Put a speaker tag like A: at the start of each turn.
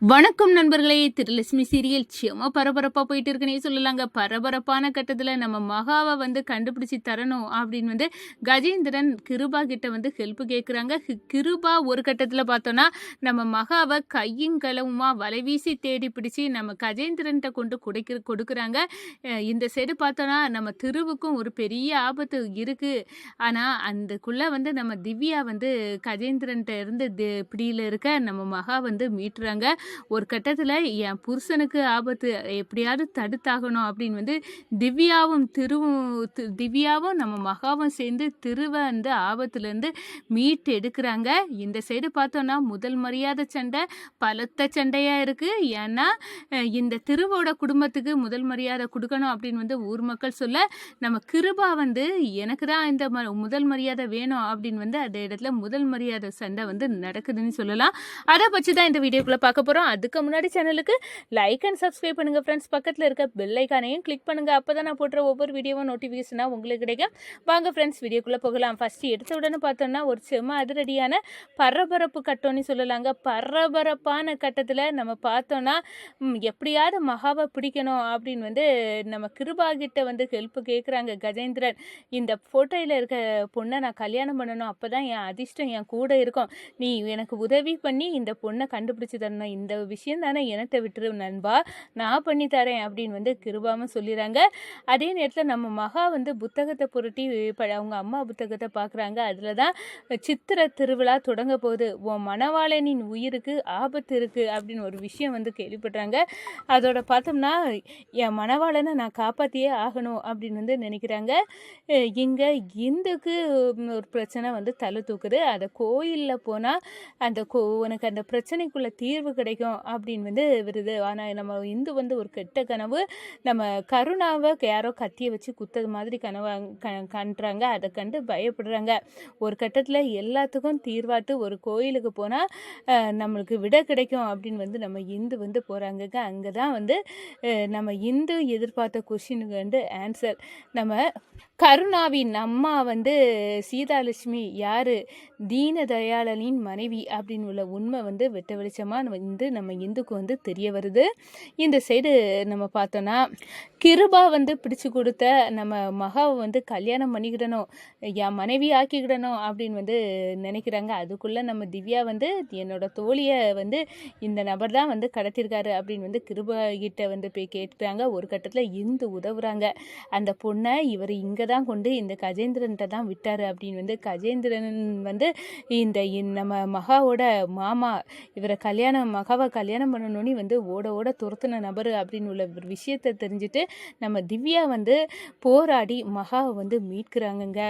A: வணக்கம் நண்பர்களே. திருலட்சுமி சீரியல் செம பரபரப்பா போயிட்டு இருக்குன்னே சொல்லலாங்க. பரபரப்பான கட்டத்துல நம்ம மகாவ கண்டுபிடிச்சு தரணும் அப்படின்னு கஜேந்திரன் கிருபா கிட்ட ஹெல்ப் கேட்குறாங்க. கிருபா ஒரு கட்டத்துல பார்த்தோன்னா நம்ம மகாவை கையும் களவுமா வலைவீசி தேடி பிடிச்சி நம்ம கஜேந்திரன்ட்ட கொண்டு கொடுக்குறாங்க. இந்த சைடு பார்த்தோன்னா நம்ம திருவுக்கும் ஒரு பெரிய ஆபத்து இருக்கு. ஆனா அதுக்குள்ள நம்ம திவ்யா கஜேந்திரன்ட்ட இருந்து பிடியில இருக்க நம்ம மகா மீட்டுறாங்க. ஒரு கட்டத்தில் என் புருஷனுக்கு ஆபத்து எப்படியாவது தடுத்தாகணும் அப்படின்னு திவ்யாவும் நம்ம மகாவும் சேர்ந்து திருவை ஆபத்துலேருந்து மீட்டு எடுக்கிறாங்க. இந்த சைடு பார்த்தோன்னா முதல் மரியாதை சண்டை பலத்த சண்டையாக இருக்குது. ஏன்னா இந்த திருவோட குடும்பத்துக்கு முதல் மரியாதை கொடுக்கணும் அப்படின்னு ஊர் மக்கள் சொல்ல நம்ம கிருபா எனக்கு தான் இந்த முதல் மரியாதை வேணும் அப்படின்னு அந்த இடத்துல முதல் மரியாதை சண்டை நடக்குதுன்னு சொல்லலாம். அதை பற்றி தான் இந்த வீடியோக்குள்ளே பார்க்க போகிறோம். அதுக்கு முன்னாடி சேனலுக்கு லைக் அண்ட் சப்ஸ்கிரைப் பண்ணுங்கள் ஃப்ரெண்ட்ஸ். பக்கத்தில் இருக்க பெல் ஐக்கானையும் கிளிக் பண்ணுங்கள். அப்போ தான் நான் போடுற ஒவ்வொரு வீடியோவும் நோட்டிஃபிகேஷனாக உங்களுக்கு கிடைக்கும். வாங்க ஃப்ரெண்ட்ஸ் வீடியோக்குள்ளே போகலாம். ஃபஸ்ட்டு எடுத்த உடனே பார்த்தோன்னா ஒரு செம அதிரடியான பரபரப்பு கட்டம்னு சொல்லலாங்க. பரபரப்பான கட்டத்தில் நம்ம பார்த்தோன்னா எப்படியாவது மகாவை பிடிக்கணும் அப்படின்னு நம்ம கிருபாகிட்ட ஹெல்ப் கேட்குறாங்க கஜேந்திரன். இந்த ஃபோட்டோவில் இருக்க பொண்ணை நான் கல்யாணம் பண்ணணும், அப்போ தான் என் அதிர்ஷ்டம் என் கூட இருக்கும். நீ எனக்கு உதவி பண்ணி இந்த பொண்ணை கண்டுபிடிச்சி தரணும். இந்த விஷயம் தானே எனத்தை விட்டுரு நண்பா, நான் பண்ணி தரேன் அப்படின்னு கிருபாமல் சொல்லிடுறாங்க. அதே நேரத்தில் நம்ம மகா புத்தகத்தை புரட்டி அவங்க அம்மா புத்தகத்தை பார்க்குறாங்க. அதில் தான் சித்திரை திருவிழா தொடங்க போகுது, உன் மணவாளனின் உயிருக்கு ஆபத்து இருக்குது அப்படின்னு ஒரு விஷயம் கேள்விப்படுறாங்க. அதோட பார்த்தோம்னா என் மணவாளனை நான் காப்பாற்றியே ஆகணும் அப்படின்னு நினைக்கிறாங்க. இங்கே இந்துக்கு ஒரு பிரச்சனை தலை தூக்குது. அதை கோயிலில் போனால் அந்த உனக்கு அந்த பிரச்சனைக்குள்ள தீர்வு கிடைக்கும் அப்படின்னு வருது. ஆனால் நம்ம இந்து ஒரு கெட்ட கனவு, நம்ம கருணாவை யாரோ கத்தியை வச்சு குத்தது மாதிரி கனவு கண்டுறாங்க. அதை கண்டு பயப்படுறாங்க. ஒரு கட்டத்தில் எல்லாத்துக்கும் தீர்வாட்டு ஒரு கோயிலுக்கு போனால் நம்மளுக்கு விட கிடைக்கும் அப்படின்னு நம்ம இந்து போகிறாங்க. அங்கே தான் நம்ம இந்து எதிர்பார்த்த கொஷினுக்கு ஆன்சர். நம்ம கருணாவின் அம்மா சீதாலட்சுமி யார், தீனதயாளனின் மனைவி அப்படின்னு உள்ள உண்மை வெட்ட வெளிச்சமாக நம்ம இந்துக்கு தெரிய வருது. இந்த சைடு நம்ம பார்த்தோன்னா கிருபா பிடிச்சு கொடுத்த நம்ம மகாவை கல்யாணம் பண்ணிக்கிடணும், என் மனைவி ஆக்கிக்கிடணும் அப்படின்னு நினைக்கிறாங்க. அதுக்குள்ளே நம்ம திவ்யா என்னோட தோழியை இந்த நபர் தான் கடத்திருக்காரு அப்படின்னு கிருபா கிட்ட போய் கேட்குறாங்க. ஒரு கட்டத்தில் இந்து உதவுறாங்க. அந்த பொண்ணை இவர் இங்கே தான் கொண்டு இந்த கஜேந்திரன்கிட்ட தான் விட்டார் அப்படின்னு கஜேந்திரன் இந்த நம்ம மகாவோட மாமா இவரை மகாவை கல்யாணம் பண்ணணும்னு ஓட ஓட துரத்துன நபர் அப்படின்னு உள்ள ஒரு விஷயத்தை தெரிஞ்சுட்டு நம்ம திவ்யா போராடி மகாவை மீட்கிறாங்கங்க.